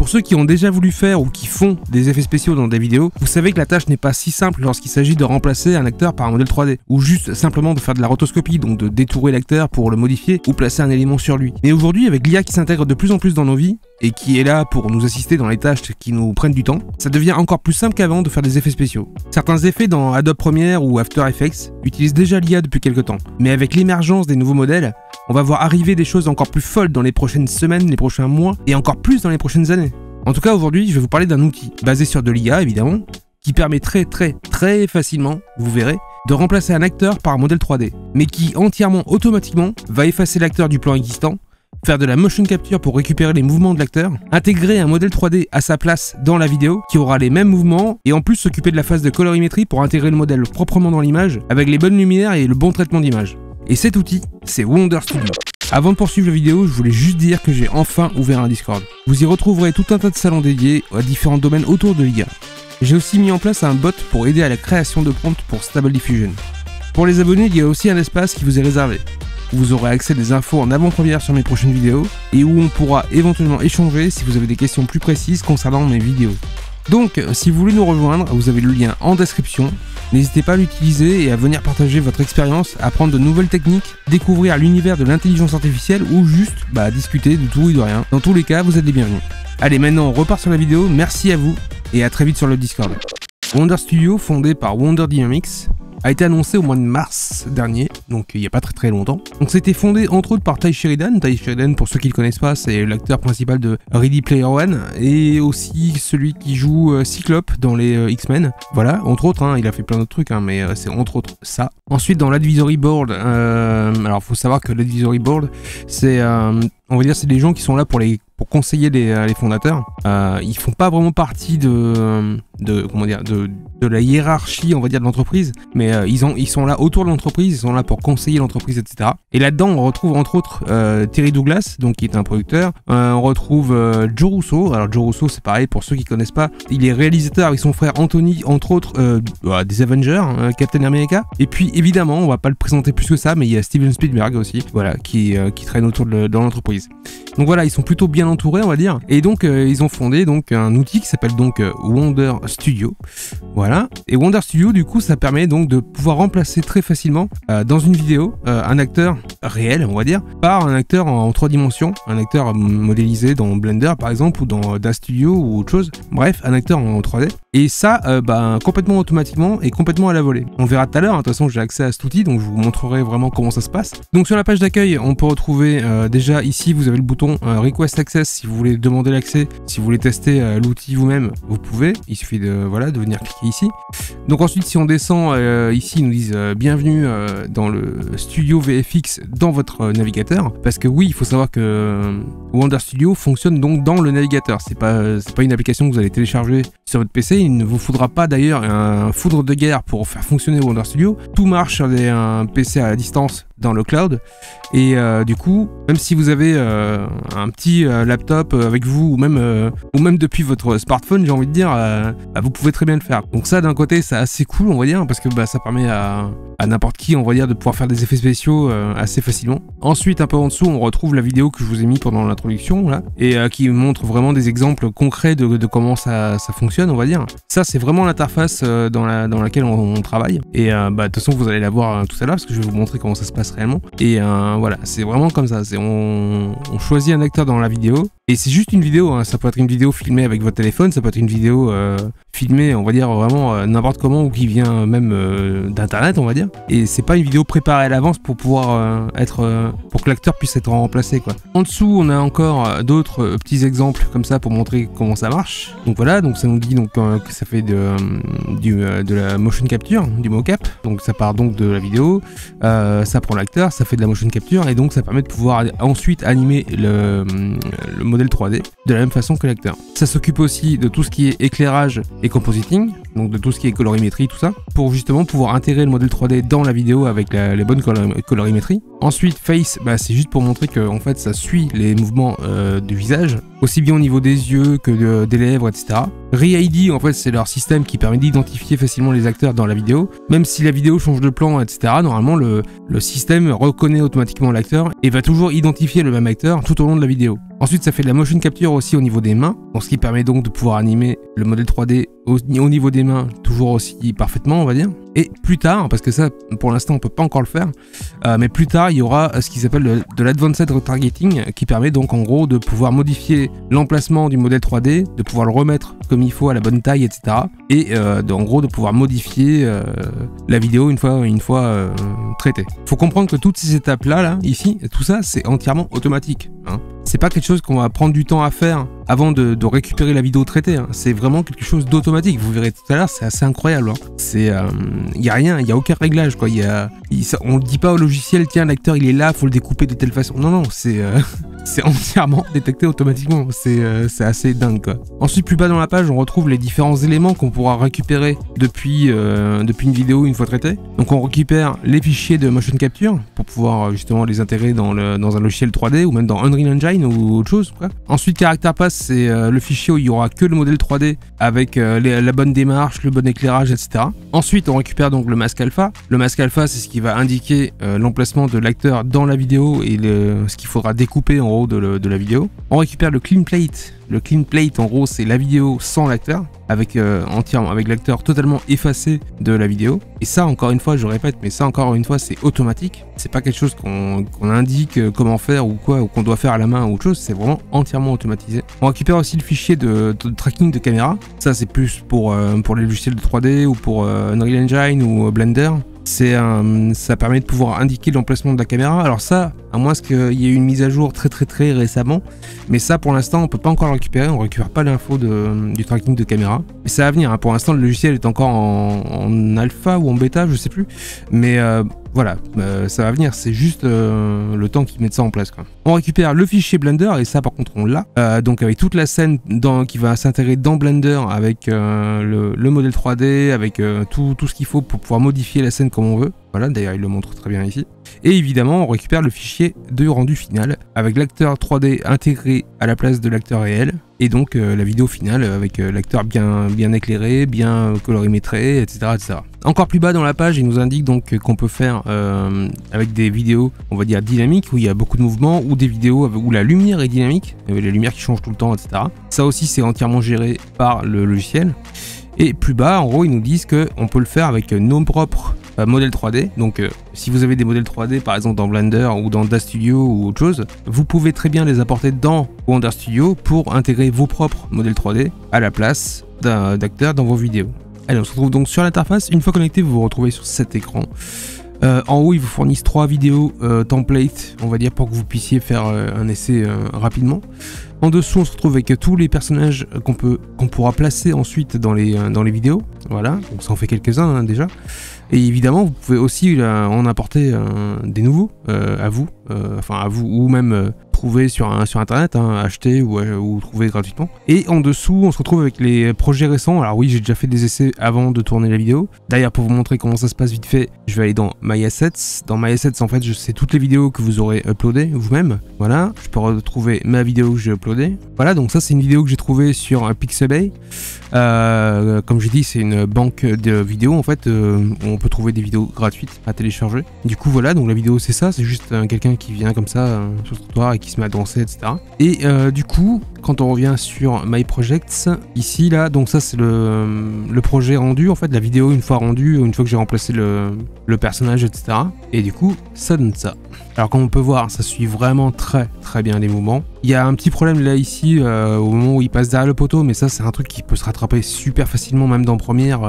Pour ceux qui ont déjà voulu faire ou qui font des effets spéciaux dans des vidéos, vous savez que la tâche n'est pas si simple lorsqu'il s'agit de remplacer un acteur par un modèle 3D, ou juste simplement de faire de la rotoscopie, donc de détourer l'acteur pour le modifier ou placer un élément sur lui. Mais aujourd'hui, avec l'IA qui s'intègre de plus en plus dans nos vies, et qui est là pour nous assister dans les tâches qui nous prennent du temps, ça devient encore plus simple qu'avant de faire des effets spéciaux. Certains effets dans Adobe Premiere ou After Effects utilisent déjà l'IA depuis quelques temps, mais avec l'émergence des nouveaux modèles, on va voir arriver des choses encore plus folles dans les prochaines semaines, les prochains mois, et encore plus dans les prochaines années. En tout cas, aujourd'hui, je vais vous parler d'un outil, basé sur de l'IA évidemment, qui permet très facilement, vous verrez, de remplacer un acteur par un modèle 3D, mais qui entièrement automatiquement va effacer l'acteur du plan existant, faire de la motion capture pour récupérer les mouvements de l'acteur, intégrer un modèle 3D à sa place dans la vidéo qui aura les mêmes mouvements et en plus s'occuper de la phase de colorimétrie pour intégrer le modèle proprement dans l'image avec les bonnes lumières et le bon traitement d'image. Et cet outil, c'est Wonder Studio. Avant de poursuivre la vidéo, je voulais juste dire que j'ai enfin ouvert un Discord. Vous y retrouverez tout un tas de salons dédiés à différents domaines autour de l'IA. J'ai aussi mis en place un bot pour aider à la création de prompts pour Stable Diffusion. Pour les abonnés, il y a aussi un espace qui vous est réservé. Vous aurez accès à des infos en avant-première sur mes prochaines vidéos et où on pourra éventuellement échanger si vous avez des questions plus précises concernant mes vidéos. Donc, si vous voulez nous rejoindre, vous avez le lien en description. N'hésitez pas à l'utiliser et à venir partager votre expérience, apprendre de nouvelles techniques, découvrir l'univers de l'intelligence artificielle ou juste discuter de tout et de rien. Dans tous les cas, vous êtes les bienvenus. Allez, maintenant on repart sur la vidéo, merci à vous et à très vite sur le Discord. Wonder Studio, fondé par Wonder Dynamics, a été annoncé au mois de mars dernier, donc il n'y a pas très longtemps. Donc c'était fondé entre autres par Tye Sheridan. Tye Sheridan, pour ceux qui ne le connaissent pas, c'est l'acteur principal de Ready Player One et aussi celui qui joue Cyclope dans les X-Men. Voilà, entre autres, il a fait plein d'autres trucs, mais c'est entre autres ça. Ensuite dans l'Advisory Board, alors il faut savoir que l'Advisory Board, c'est on va dire c'est des gens qui sont là pour conseiller les fondateurs. Ils font pas vraiment partie de la hiérarchie, on va dire, de l'entreprise, mais ils sont là autour de l'entreprise, ils sont là pour conseiller l'entreprise, etc. Et là-dedans, on retrouve entre autres Terry Douglas, donc qui est un producteur. On retrouve Joe Russo. Alors Joe Russo, c'est pareil pour ceux qui connaissent pas. Il est réalisateur avec son frère Anthony, entre autres des Avengers, Captain America. Et puis évidemment, on va pas le présenter plus que ça, mais il y a Steven Spielberg aussi, voilà, qui traîne autour dans l'entreprise. Donc voilà, ils sont plutôt bien entourés, on va dire. Et donc ils ont fondé donc un outil qui s'appelle donc Wonder Studio. Voilà. Et Wonder Studio, du coup, ça permet donc de pouvoir remplacer très facilement dans une vidéo un acteur réel, on va dire, par un acteur en 3 dimensions, un acteur modélisé dans Blender par exemple ou dans DaStudio ou autre chose. Bref, un acteur en 3D. Et ça, complètement automatiquement et complètement à la volée. On verra tout à l'heure. De toute façon, j'ai accès à cet outil, donc je vous montrerai vraiment comment ça se passe. Donc sur la page d'accueil, on peut retrouver déjà ici, vous avez le bouton Request Access si vous voulez demander l'accès, si vous voulez tester l'outil vous-même, vous pouvez. Il suffit de venir cliquer ici. Donc ensuite, si on descend ici, ils nous disent bienvenue dans le Studio VFX dans votre navigateur, parce que oui, il faut savoir que Wonder Studio fonctionne donc dans le navigateur. C'est pas une application que vous allez télécharger sur votre PC. Il ne vous faudra pas d'ailleurs un foudre de guerre pour faire fonctionner Wonder Studio. Tout marche sur un PC à distance dans le cloud. Et du coup, même si vous avez un petit laptop avec vous ou même depuis votre smartphone, j'ai envie de dire, vous pouvez très bien le faire. Donc ça, d'un côté, c'est assez cool, on va dire, parce que ça permet à n'importe qui, on va dire, de pouvoir faire des effets spéciaux assez facilement. Ensuite, un peu en dessous, on retrouve la vidéo que je vous ai mis pendant l'introduction, là, et qui montre vraiment des exemples concrets de comment ça fonctionne, on va dire. Ça, c'est vraiment l'interface dans laquelle on travaille. Et de toute façon, vous allez la voir tout à l'heure, parce que je vais vous montrer comment ça se passe réellement. Et voilà, c'est vraiment comme ça. On choisit un acteur dans la vidéo. Et c'est juste une vidéo, ça peut être une vidéo filmée avec votre téléphone, ça peut être une vidéo filmée, on va dire vraiment n'importe comment, ou qui vient même d'internet, on va dire. Et c'est pas une vidéo préparée à l'avance pour pouvoir pour que l'acteur puisse être remplacé, quoi. En dessous, on a encore d'autres petits exemples comme ça pour montrer comment ça marche. Donc voilà, donc ça nous dit donc que ça fait de la motion capture, du mocap. Donc ça part donc de la vidéo, ça prend l'acteur, ça fait de la motion capture, et donc ça permet de pouvoir ensuite animer le modèle 3D de la même façon que l'acteur. Ça s'occupe aussi de tout ce qui est éclairage et compositing, donc de tout ce qui est colorimétrie, tout ça, pour justement pouvoir intégrer le modèle 3D dans la vidéo avec les bonnes colorimétries. Ensuite, Face, c'est juste pour montrer que en fait ça suit les mouvements du visage, aussi bien au niveau des yeux que des lèvres, etc. Re-ID, en fait, c'est leur système qui permet d'identifier facilement les acteurs dans la vidéo. Même si la vidéo change de plan, etc., normalement, le système reconnaît automatiquement l'acteur et va toujours identifier le même acteur tout au long de la vidéo. Ensuite, ça fait de la motion capture aussi au niveau des mains, ce qui permet donc de pouvoir animer le modèle 3D au niveau des mains toujours aussi parfaitement, on va dire. Et plus tard, parce que ça, pour l'instant, on peut pas encore le faire, mais plus tard, il y aura ce qui s'appelle de l'Advanced Retargeting, qui permet donc en gros de pouvoir modifier l'emplacement du modèle 3D, de pouvoir le remettre comme il faut à la bonne taille, etc. Et en gros de pouvoir modifier la vidéo une fois traitée. Faut comprendre que toutes ces étapes-là, ici, tout ça, c'est entièrement automatique. Hein. C'est pas quelque chose qu'on va prendre du temps à faire avant de récupérer la vidéo traitée. Hein. C'est vraiment quelque chose d'automatique. Vous verrez tout à l'heure, c'est assez incroyable. Hein. C'est, y a rien, il y a aucun réglage quoi. On ne dit pas au logiciel, tiens, l'acteur il est là, faut le découper de telle façon. Non, non, c'est entièrement détecté automatiquement. C'est assez dingue quoi. Ensuite, plus bas dans la page, on retrouve les différents éléments qu'on pourra récupérer depuis une vidéo une fois traitée. Donc on récupère les fichiers de motion capture pour pouvoir justement les intégrer dans un logiciel 3D ou même dans Unreal Engine ou autre chose quoi. Ensuite, Character Path, c'est le fichier où il y aura que le modèle 3D avec la bonne démarche, le bon éclairage, etc. Ensuite, on récupère donc le masque alpha. Le masque alpha, c'est ce qui va indiquer l'emplacement de l'acteur dans la vidéo et ce qu'il faudra découper en haut de la vidéo. On récupère le clean plate. Le clean plate, en gros, c'est la vidéo sans l'acteur, avec l'acteur totalement effacé de la vidéo. Et ça, encore une fois, je répète, mais ça, encore une fois, c'est automatique. C'est pas quelque chose qu'on indique comment faire ou quoi, ou qu'on doit faire à la main ou autre chose. C'est vraiment entièrement automatisé. On récupère aussi le fichier de tracking de caméra. Ça, c'est plus pour les logiciels de 3D ou pour Unreal Engine ou Blender. Ça permet de pouvoir indiquer l'emplacement de la caméra. Alors ça, à moins qu'il y ait eu une mise à jour très récemment, mais ça pour l'instant on peut pas encore le récupérer, on récupère pas l'info du tracking de caméra. Mais ça va venir, hein. Pour l'instant le logiciel est encore en alpha ou en bêta, je sais plus, mais voilà, ça va venir, c'est juste le temps qu'ils mettent ça en place quoi. On récupère le fichier Blender, et ça par contre on l'a, donc avec toute la scène qui va s'intégrer dans Blender, avec le modèle 3D, avec tout ce qu'il faut pour pouvoir modifier la scène comme on veut. Voilà, d'ailleurs il le montre très bien ici. Et évidemment on récupère le fichier de rendu final, avec l'acteur 3D intégré à la place de l'acteur réel, et donc la vidéo finale avec l'acteur bien éclairé, bien colorimétré, etc., etc. Encore plus bas dans la page, il nous indique donc qu'on peut faire avec des vidéos, on va dire dynamiques, où il y a beaucoup de mouvements, ou des vidéos où la lumière est dynamique, la lumière qui change tout le temps, etc. Ça aussi c'est entièrement géré par le logiciel. Et plus bas, en gros, ils nous disent qu'on peut le faire avec nos propres modèles 3D. Donc si vous avez des modèles 3D par exemple dans Blender ou dans DaVinci Studio ou autre chose, vous pouvez très bien les apporter dans Wonder Studio pour intégrer vos propres modèles 3D à la place d'acteurs dans vos vidéos. Allez, on se retrouve donc sur l'interface. Une fois connecté, vous vous retrouvez sur cet écran. En haut, ils vous fournissent 3 vidéos templates, on va dire, pour que vous puissiez faire un essai rapidement. En dessous, on se retrouve avec tous les personnages qu'on pourra placer ensuite dans les vidéos. Voilà, donc ça en fait quelques-uns hein, déjà. Et évidemment, vous pouvez aussi en apporter des nouveaux à vous ou même trouver sur internet, hein, acheter ou trouver gratuitement. Et en dessous, on se retrouve avec les projets récents. Alors oui, j'ai déjà fait des essais avant de tourner la vidéo. D'ailleurs, pour vous montrer comment ça se passe vite fait, je vais aller dans My Assets. Dans My Assets, en fait, c'est toutes les vidéos que vous aurez uploadées vous-même. Voilà, je peux retrouver ma vidéo que j'ai uploadée. Voilà, donc ça, c'est une vidéo que j'ai trouvée sur Pixabay. Comme j'ai dit, c'est une banque de vidéos en fait où on peut trouver des vidéos gratuites à télécharger. Du coup voilà, donc la vidéo c'est ça, c'est juste quelqu'un qui vient comme ça sur le trottoir et qui se met à danser, etc. Et du coup, quand on revient sur My Projects, ici là, donc ça c'est le projet rendu en fait, la vidéo une fois rendue, une fois que j'ai remplacé le personnage, etc. Et du coup, ça donne ça. Alors comme on peut voir, ça suit vraiment très bien les mouvements. Il y a un petit problème là ici au moment où il passe derrière le poteau, mais ça c'est un truc qui peut se rattraper super facilement même dans Premiere.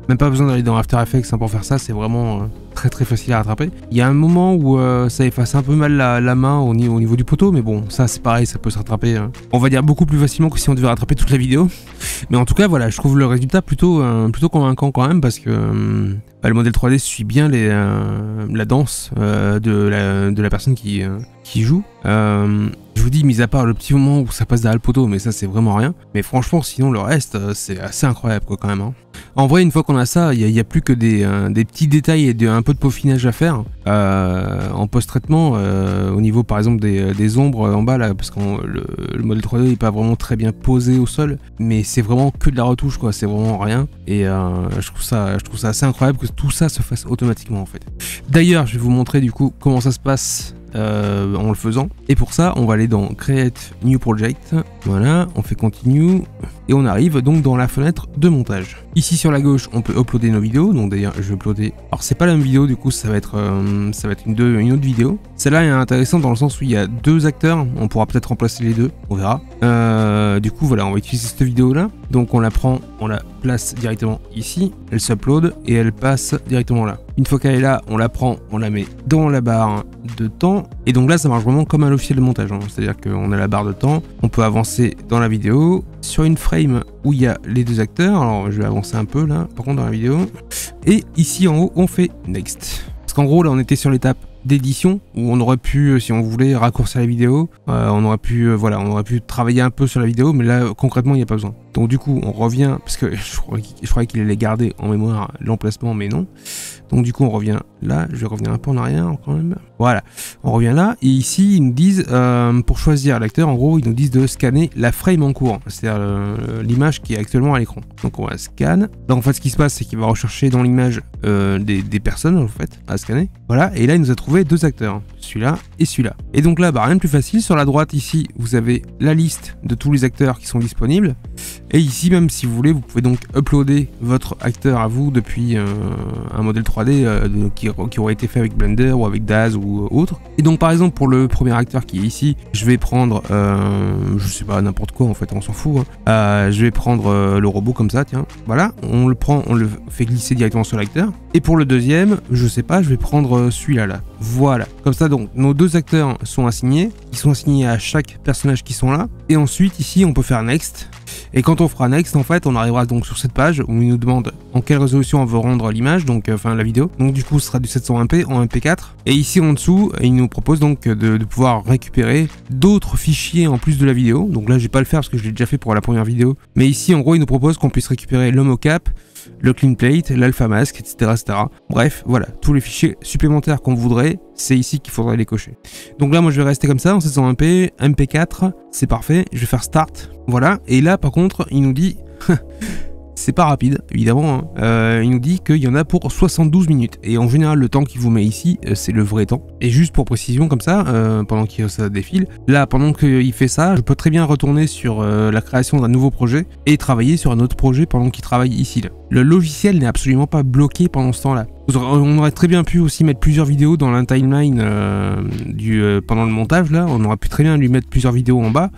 Même pas besoin d'aller dans After Effects hein, pour faire ça, c'est vraiment très facile à rattraper. Il y a un moment où ça efface un peu mal la main au niveau du poteau, mais bon, ça c'est pareil, ça peut se rattraper, on va dire beaucoup plus facilement que si on devait rattraper toute la vidéo. Mais en tout cas voilà, je trouve le résultat plutôt convaincant quand même, parce que le modèle 3D suit bien la danse de la personne qui joue. Je vous dis, mis à part le petit moment où ça passe derrière le poteau, mais ça c'est vraiment rien. Mais franchement, sinon le reste, c'est assez incroyable quoi quand même. Hein. En vrai, une fois qu'on a ça, il n'y a plus que des petits détails et un peu de peaufinage à faire en post-traitement au niveau par exemple des ombres en bas là, parce que le modèle 3D n'est pas vraiment très bien posé au sol, mais c'est vraiment que de la retouche quoi, c'est vraiment rien. Et je trouve ça assez incroyable que tout ça se fasse automatiquement en fait. D'ailleurs, je vais vous montrer du coup comment ça se passe. En le faisant, et pour ça on va aller dans Create New Project, voilà, on fait Continue et on arrive donc dans la fenêtre de montage. Ici sur la gauche on peut uploader nos vidéos, donc d'ailleurs je vais uploader, alors c'est pas la même vidéo du coup, ça va être une autre vidéo. Celle-là est intéressante dans le sens où il y a deux acteurs, on pourra peut-être remplacer les deux, on verra. Du coup voilà, on va utiliser cette vidéo là, donc on la prend, on la place directement ici, elle s'upload et elle passe directement là. Une fois qu'elle est là, on la prend, on la met dans la barre de temps. Et donc là, ça marche vraiment comme un logiciel de montage. Hein. C'est-à-dire qu'on a la barre de temps, on peut avancer dans la vidéo. Sur une frame où il y a les deux acteurs, alors je vais avancer un peu là, par contre dans la vidéo. Et ici en haut, on fait Next. Parce qu'en gros, là, on était sur l'étape d'édition où on aurait pu, si on voulait, raccourcir la vidéo, on aurait pu travailler un peu sur la vidéo, mais là concrètement il n'y a pas besoin. Donc du coup on revient, parce que je croyais qu'il allait garder en mémoire l'emplacement, mais non. Donc du coup on revient là, je vais revenir un peu en arrière quand même. Voilà, on revient là, et ici ils nous disent, pour choisir l'acteur, en gros ils nous disent de scanner la frame en cours, c'est-à-dire l'image qui est actuellement à l'écran. Donc on va scan. Donc en fait ce qui se passe c'est qu'il va rechercher dans l'image des personnes en fait à scanner. Voilà, et là il nous a trouvé deux acteurs, celui-là et celui-là. Et donc là, bah, rien de plus facile, sur la droite ici, vous avez la liste de tous les acteurs qui sont disponibles. Et ici, même si vous voulez, vous pouvez donc uploader votre acteur à vous depuis un modèle 3D qui aurait été fait avec Blender ou avec Daz ou autre. Et donc par exemple, pour le premier acteur qui est ici, je vais prendre, je sais pas, n'importe quoi en fait, on s'en fout. Hein. Je vais prendre le robot comme ça, tiens. Voilà, on le prend, on le fait glisser directement sur l'acteur. Et pour le deuxième, je sais pas, je vais prendre celui-là là. Voilà, comme ça donc nos deux acteurs sont assignés, ils sont assignés à chaque personnage qui sont là, et ensuite ici on peut faire Next, et quand on fera Next en fait on arrivera donc sur cette page où il nous demande en quelle résolution on veut rendre l'image, donc enfin la vidéo, donc du coup ce sera du 720p en MP4, et ici en dessous il nous propose donc de pouvoir récupérer d'autres fichiers en plus de la vidéo, donc là je vais pas le faire parce que je l'ai déjà fait pour la première vidéo, mais ici en gros il nous propose qu'on puisse récupérer le mocap, le clean plate, l'alpha mask, etc., etc. Bref, voilà, tous les fichiers supplémentaires qu'on voudrait, c'est ici qu'il faudrait les cocher. Donc là, moi, je vais rester comme ça, en 720p, MP4, c'est parfait. Je vais faire Start, voilà. Et là, par contre, il nous dit... C'est pas rapide, évidemment. Hein. Il nous dit qu'il y en a pour 72 minutes. Et en général, le temps qu'il vous met ici, c'est le vrai temps. Et juste pour précision, comme ça, pendant que ça défile, là, pendant qu'il fait ça, je peux très bien retourner sur la création d'un nouveau projet et travailler sur un autre projet pendant qu'il travaille ici. Là. Le logiciel n'est absolument pas bloqué pendant ce temps-là. On aurait très bien pu aussi mettre plusieurs vidéos dans la timeline pendant le montage. Là, on aurait pu très bien lui mettre plusieurs vidéos en bas.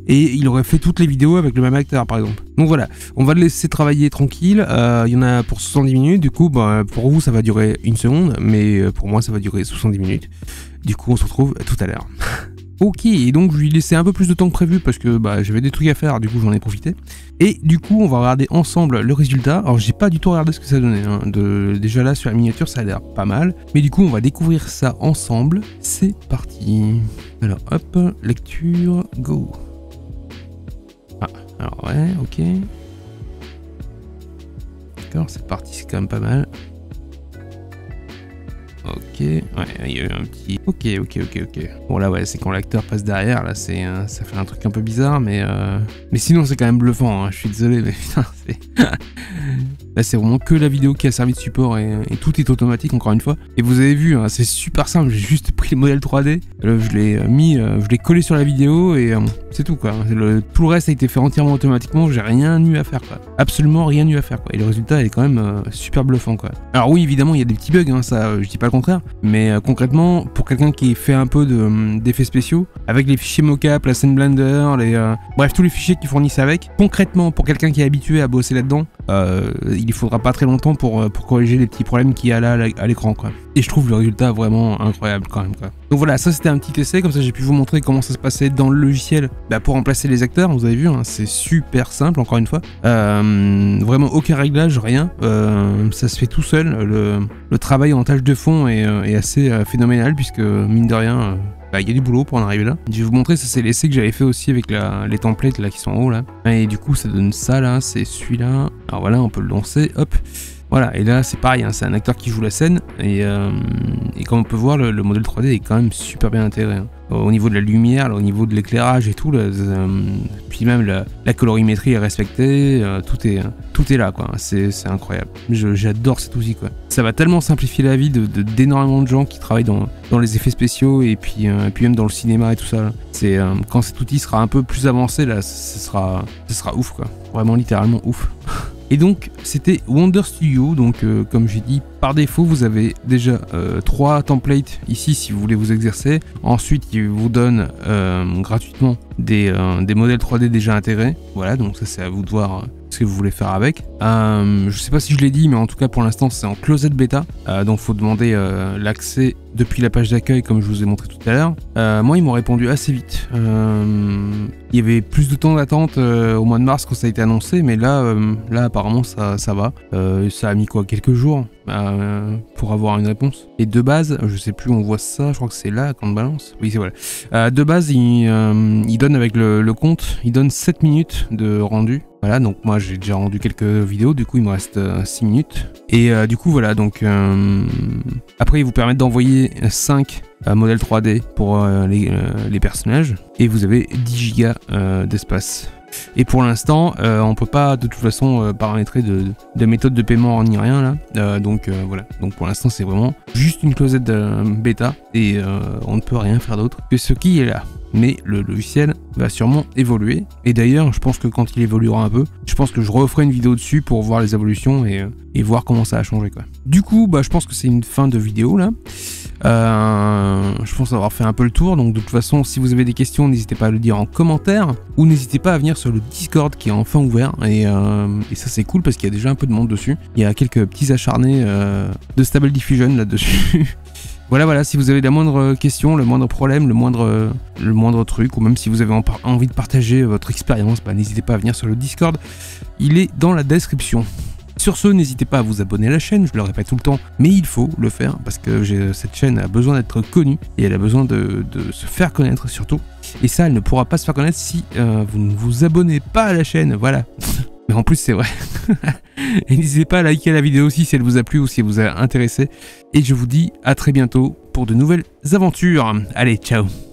Et il aurait fait toutes les vidéos avec le même acteur par exemple. Donc voilà, on va le laisser travailler tranquille, il y en a pour 70 minutes, du coup bah, pour vous ça va durer une seconde, mais pour moi ça va durer 70 minutes. Du coup on se retrouve tout à l'heure. Ok, et donc je lui ai laissé un peu plus de temps que prévu parce que bah, j'avais des trucs à faire, du coup j'en ai profité. Et du coup on va regarder ensemble le résultat. Alors j'ai pas du tout regardé ce que ça donnait, hein. Déjà là sur la miniature ça a l'air pas mal. Mais du coup on va découvrir ça ensemble, c'est parti. Alors hop, lecture, go. Ah, alors ouais, ok. D'accord, c'est parti, c'est quand même pas mal. Ok, ouais, il y a eu un petit... Ok. Bon là ouais, c'est quand l'acteur passe derrière, là c'est ça fait un truc un peu bizarre, mais sinon c'est quand même bluffant, hein. Je suis désolé, mais putain, c'est... Là c'est vraiment que la vidéo qui a servi de support et tout est automatique encore une fois. Et vous avez vu, hein, c'est super simple, j'ai juste pris le modèle 3D, je l'ai collé sur la vidéo et c'est tout quoi. Tout le reste a été fait entièrement automatiquement, j'ai rien eu à faire quoi. Absolument rien eu à faire quoi. Et le résultat est quand même super bluffant quoi. Alors oui évidemment il y a des petits bugs, hein, ça je dis pas le contraire, mais concrètement pour quelqu'un qui fait un peu d'effets spéciaux, avec les fichiers mocap, la scène Blender, bref tous les fichiers qu'ils fournissent avec, concrètement pour quelqu'un qui est habitué à bosser là-dedans, il il faudra pas très longtemps pour corriger les petits problèmes qu'il y a là à l'écran, quoi. Et je trouve le résultat vraiment incroyable quand même, quoi. Donc voilà, ça c'était un petit essai, comme ça j'ai pu vous montrer comment ça se passait dans le logiciel pour remplacer les acteurs. Vous avez vu, hein, c'est super simple, encore une fois. Vraiment aucun réglage, rien. Ça se fait tout seul. Le travail en tâche de fond est assez phénoménal, puisque mine de rien... il y a du boulot pour en arriver là. Je vais vous montrer, ça c'est l'essai que j'avais fait aussi avec les templates là qui sont en haut là. Et du coup ça donne ça là, c'est celui-là. Alors voilà, on peut le lancer, hop. Voilà, et là c'est pareil, hein, c'est un acteur qui joue la scène. Et comme on peut voir, le modèle 3D est quand même super bien intégré. Hein. Au niveau de la lumière, là, au niveau de l'éclairage et tout, là, puis même la colorimétrie est respectée, tout est là, quoi. C'est incroyable. J'adore cet outil, quoi. Ça va tellement simplifier la vie d'énormément de gens qui travaillent dans les effets spéciaux et puis même dans le cinéma et tout ça. Quand cet outil sera un peu plus avancé, là, ce sera ouf, quoi. Vraiment littéralement ouf. Et donc c'était Wonder Studio, donc comme j'ai dit, par défaut vous avez déjà 3 templates ici si vous voulez vous exercer. Ensuite il vous donne gratuitement des modèles 3D déjà intégrés. Voilà, donc ça c'est à vous de voir ce que vous voulez faire avec. Je sais pas si je l'ai dit, mais en tout cas pour l'instant c'est en closed bêta, donc faut demander l'accès depuis la page d'accueil comme je vous ai montré tout à l'heure. Moi ils m'ont répondu assez vite. Il y avait plus de temps d'attente au mois de mars quand ça a été annoncé, mais là apparemment ça va. Ça a mis quoi, quelques jours pour avoir une réponse. Et de base, je sais plus où on voit ça, je crois que c'est là quand on balance. Oui, c'est voilà. De base, il donne avec le compte, il donne 7 minutes de rendu. Voilà, donc moi j'ai déjà rendu quelques vidéos, du coup il me reste 6 minutes. Et du coup voilà, donc après ils vous permettent d'envoyer 5 modèles 3D pour les personnages. Et vous avez 10 gigas d'espace. Et pour l'instant, on peut pas de toute façon paramétrer de méthode de paiement ni rien là. Donc voilà. Donc pour l'instant, c'est vraiment juste une closette bêta et on ne peut rien faire d'autre que ce qui est là. Mais le logiciel va sûrement évoluer. Et d'ailleurs, je pense que quand il évoluera un peu, je pense que je referai une vidéo dessus pour voir les évolutions et voir comment ça a changé, quoi. Du coup, je pense que c'est une fin de vidéo là. Je pense avoir fait un peu le tour, donc de toute façon si vous avez des questions n'hésitez pas à le dire en commentaire ou n'hésitez pas à venir sur le Discord qui est enfin ouvert et ça c'est cool parce qu'il y a déjà un peu de monde dessus. Il y a quelques petits acharnés de Stable Diffusion là-dessus. Voilà, si vous avez la moindre question, le moindre problème, le moindre truc, ou même si vous avez envie de partager votre expérience, n'hésitez pas à venir sur le Discord, il est dans la description. Sur ce, n'hésitez pas à vous abonner à la chaîne, je le répète tout le temps, mais il faut le faire parce que cette chaîne a besoin d'être connue et elle a besoin de se faire connaître surtout. Et ça, elle ne pourra pas se faire connaître si vous ne vous abonnez pas à la chaîne, voilà. Mais en plus, c'est vrai. Et n'hésitez pas à liker la vidéo aussi si elle vous a plu ou si elle vous a intéressé. Et je vous dis à très bientôt pour de nouvelles aventures. Allez, ciao!